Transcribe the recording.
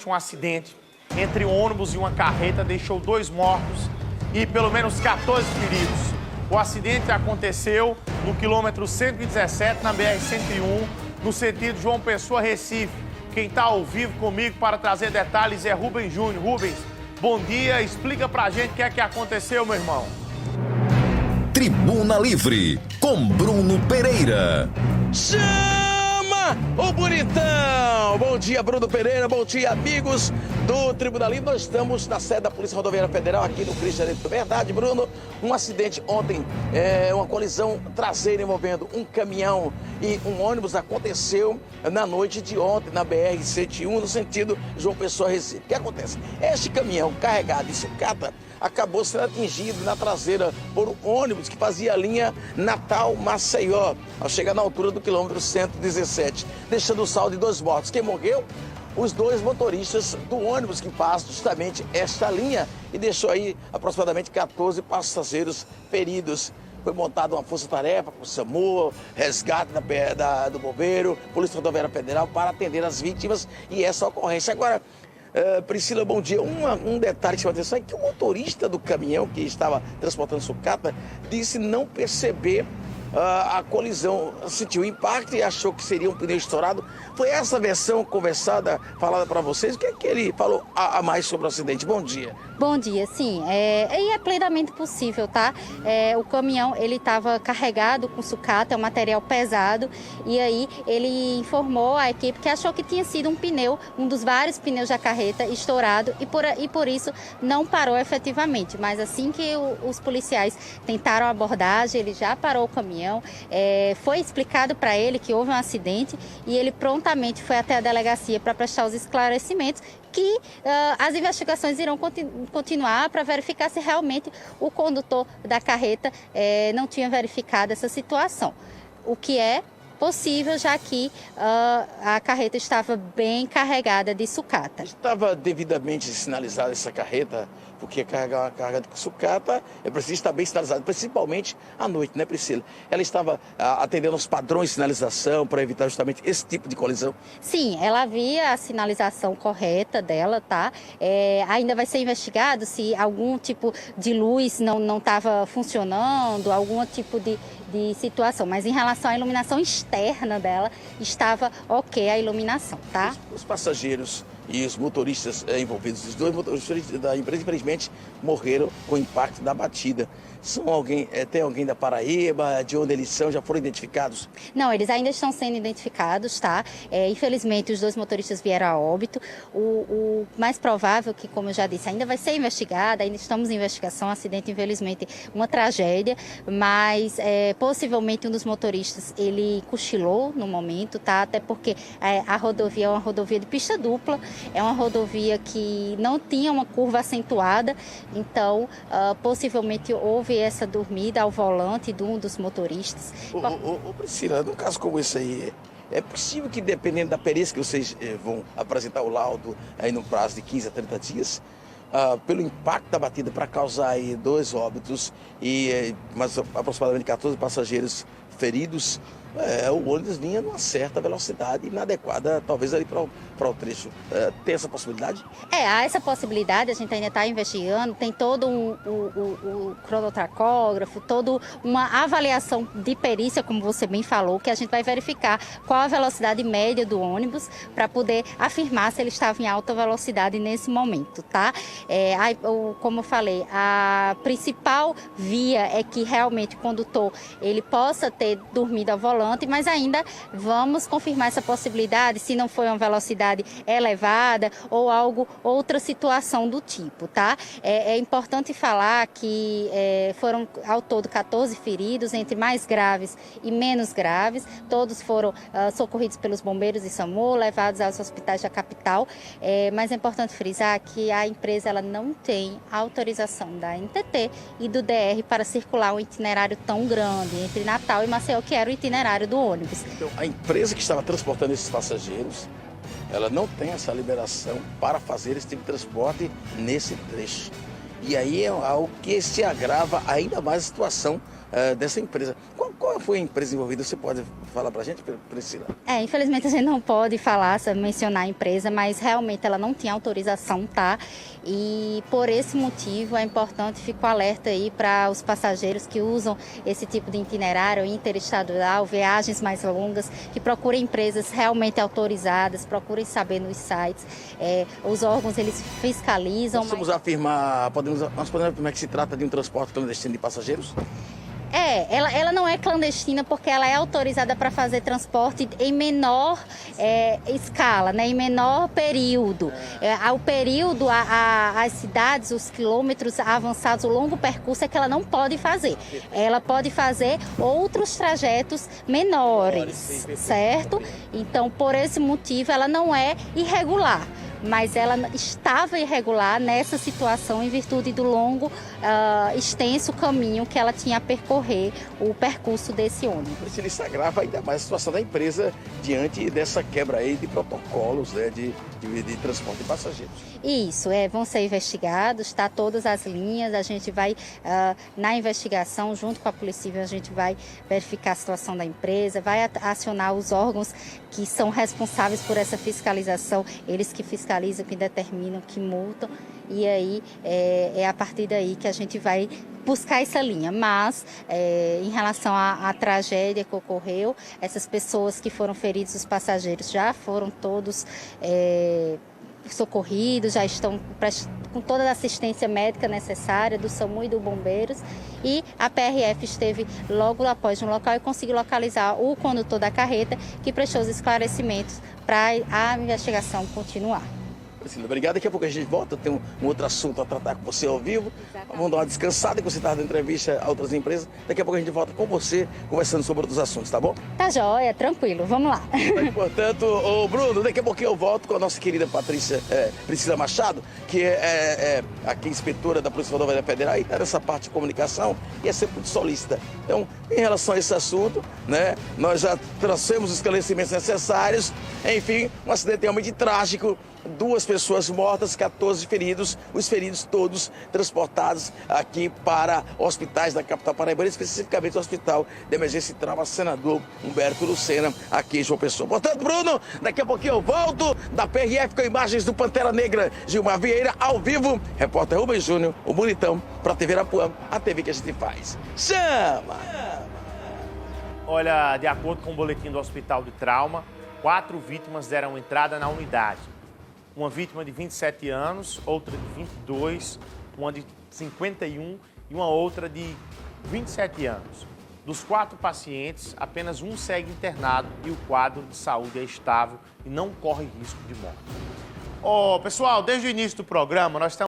Um acidente entre um ônibus e uma carreta deixou 2 mortos e pelo menos 14 feridos. O acidente aconteceu no quilômetro 117, na BR-101, no sentido João Pessoa-Recife. Quem está ao vivo comigo para trazer detalhes é Rubens Júnior. Rubens, bom dia, explica pra gente o que é que aconteceu, meu irmão. Tribuna Livre, com Bruno Pereira. Chama o bonitão! Bom dia, Bruno Pereira, bom dia, amigos do Tribuna Livre. Nós estamos na sede da Polícia Rodoviária Federal, aqui no Cristo Direito. Verdade, Bruno, um acidente ontem, uma colisão traseira envolvendo um caminhão e um ônibus aconteceu na noite de ontem, na BR-101, no sentido João Pessoa-Recife. O que acontece? Este caminhão carregado de sucata acabou sendo atingido na traseira por um ônibus que fazia a linha Natal-Maceió, ao chegar na altura do quilômetro 117, deixando o saldo de 2 mortos. Quem morreu? Os 2 motoristas do ônibus que passa justamente esta linha e deixou aí aproximadamente 14 passageiros feridos. Foi montada uma força-tarefa com o SAMU, resgate do bombeiro, Polícia Rodoviária Federal para atender as vítimas e essa ocorrência. Agora, Priscila, bom dia. Um detalhe que chama atenção é que o motorista do caminhão que estava transportando sucata disse não perceber a colisão, sentiu o impacto e achou que seria um pneu estourado. Foi essa versão conversada, falada para vocês? O que é que ele falou a mais sobre o acidente? Bom dia. Bom dia, sim, é plenamente possível, tá? O caminhão, ele estava carregado com sucata, é um material pesado, e aí ele informou a equipe que achou que tinha sido um pneu, um dos vários pneus da carreta estourado, e por isso não parou efetivamente. Mas assim que os policiais tentaram a abordagem, ele já parou o caminhão, foi explicado para ele que houve um acidente, e ele prontamente foi até a delegacia para prestar os esclarecimentos, que as investigações irão continuar para verificar se realmente o condutor da carreta não tinha verificado essa situação. O que é possível, já que a carreta estava bem carregada de sucata. Estava devidamente sinalizada essa carreta, porque carregar uma carga de sucata é preciso estar bem sinalizada, principalmente à noite, né, Priscila? Ela estava atendendo aos padrões de sinalização para evitar justamente esse tipo de colisão? Sim, ela havia a sinalização correta dela, tá? Ainda vai ser investigado se algum tipo de luz não estava funcionando, algum tipo de situação, mas em relação à iluminação externa dela, estava ok a iluminação, tá? Os passageiros e os motoristas envolvidos, os 2 motoristas da empresa, infelizmente, morreram com o impacto da batida. Tem alguém da Paraíba, de onde eles são, já foram identificados? Não, eles ainda estão sendo identificados, tá? Infelizmente, os 2 motoristas vieram a óbito. O mais provável, que como eu já disse, ainda vai ser investigado, ainda estamos em investigação, acidente, infelizmente, uma tragédia, mas possivelmente um dos motoristas, ele cochilou no momento, tá? Até porque a rodovia é uma rodovia de pista dupla, é uma rodovia que não tinha uma curva acentuada, então possivelmente houve essa dormida ao volante de um dos motoristas. Priscila, num caso como esse aí, é possível que, dependendo da perícia que vocês vão apresentar o laudo aí no prazo de 15 a 30 dias, pelo impacto da batida para causar aí 2 óbitos e mais aproximadamente 14 passageiros feridos, o ônibus vinha numa certa velocidade inadequada, talvez ali para o trecho. Tem essa possibilidade? Há essa possibilidade, a gente ainda está investigando, tem todo o cronotracógrafo, toda uma avaliação de perícia, como você bem falou, que a gente vai verificar qual a velocidade média do ônibus para poder afirmar se ele estava em alta velocidade nesse momento, tá? Como eu falei, a principal via é que realmente o condutor ele possa ter dormido ao volante, mas ainda vamos confirmar essa possibilidade, se não foi uma velocidade elevada ou outra situação do tipo, tá? É importante falar que foram ao todo 14 feridos, entre mais graves e menos graves, todos foram socorridos pelos bombeiros e SAMU, levados aos hospitais da capital, mas é importante frisar que a empresa ela não tem autorização da NTT e do DR para circular um itinerário tão grande entre Natal e Maceió, que era o itinerário do ônibus. Então, a empresa que estava transportando esses passageiros, ela não tem essa liberação para fazer esse tipo de transporte nesse trecho. E aí é algo que se agrava ainda mais a situação dessa empresa. Qual Qual foi a empresa envolvida? Você pode falar pra gente, Priscila? Infelizmente a gente não pode falar, mencionar a empresa, mas realmente ela não tinha autorização, tá? E por esse motivo é importante, fico alerta aí para os passageiros que usam esse tipo de itinerário interestadual, viagens mais longas, que procurem empresas realmente autorizadas, procurem saber nos sites. Os órgãos, eles fiscalizam. Nós podemos afirmar que se trata de um transporte clandestino de passageiros? Ela não é clandestina porque ela é autorizada para fazer transporte em menor escala, né? Em menor período. O período, as cidades, os quilômetros avançados, o longo percurso é que ela não pode fazer. Ela pode fazer outros trajetos menores, certo? Então, por esse motivo, ela não é irregular. Mas ela estava irregular nessa situação em virtude do longo, extenso caminho que ela tinha a percorrer, o percurso desse ônibus. Isso agrava ainda mais a situação da empresa diante dessa quebra aí de protocolos, né, de transporte de passageiros. Isso, vão ser investigados, tá? Todas as linhas, a gente vai, na investigação, junto com a Polícia Civil, a gente vai verificar a situação da empresa, vai acionar os órgãos que são responsáveis por essa fiscalização, eles que fiscalizam, que determinam, que multam, e aí é a partir daí que a gente vai buscar essa linha. Mas, em relação à tragédia que ocorreu, essas pessoas que foram feridas, os passageiros, já foram todos socorridos, já estão com toda a assistência médica necessária do SAMU e do Bombeiros, e a PRF esteve logo após no local e conseguiu localizar o condutor da carreta, que prestou os esclarecimentos para a investigação continuar. Priscila, obrigado. Daqui a pouco a gente volta, tem um outro assunto a tratar com você ao vivo. Exatamente. Vamos dar uma descansada, que você está dando entrevista a outras empresas. Daqui a pouco a gente volta com você, conversando sobre outros assuntos, tá bom? Tá joia, tranquilo, vamos lá. Portanto, Bruno, daqui a pouquinho eu volto com a nossa querida Priscila Machado, que é aqui inspetora da Polícia Rodoviária Federal e está nessa parte de comunicação e é sempre muito solícita. Então, em relação a esse assunto, né, nós já trouxemos os esclarecimentos necessários. Enfim, um acidente realmente trágico. 2 pessoas mortas, 14 feridos, os feridos todos transportados aqui para hospitais da capital paraibana, especificamente o Hospital de Emergência e Trauma Senador Humberto Lucena, aqui em João Pessoa. Portanto, Bruno, daqui a pouquinho eu volto da PRF com imagens do Pantera Negra Gilmar Vieira, ao vivo, repórter Rubens Júnior, o bonitão, para a TV Arapuã, a TV que a gente faz. Chama! Olha, de acordo com o boletim do Hospital de Trauma, 4 vítimas deram entrada na unidade. Uma vítima de 27 anos, outra de 22, uma de 51 e uma outra de 27 anos. Dos 4 pacientes, apenas um segue internado e o quadro de saúde é estável e não corre risco de morte. Pessoal, desde o início do programa, nós estamos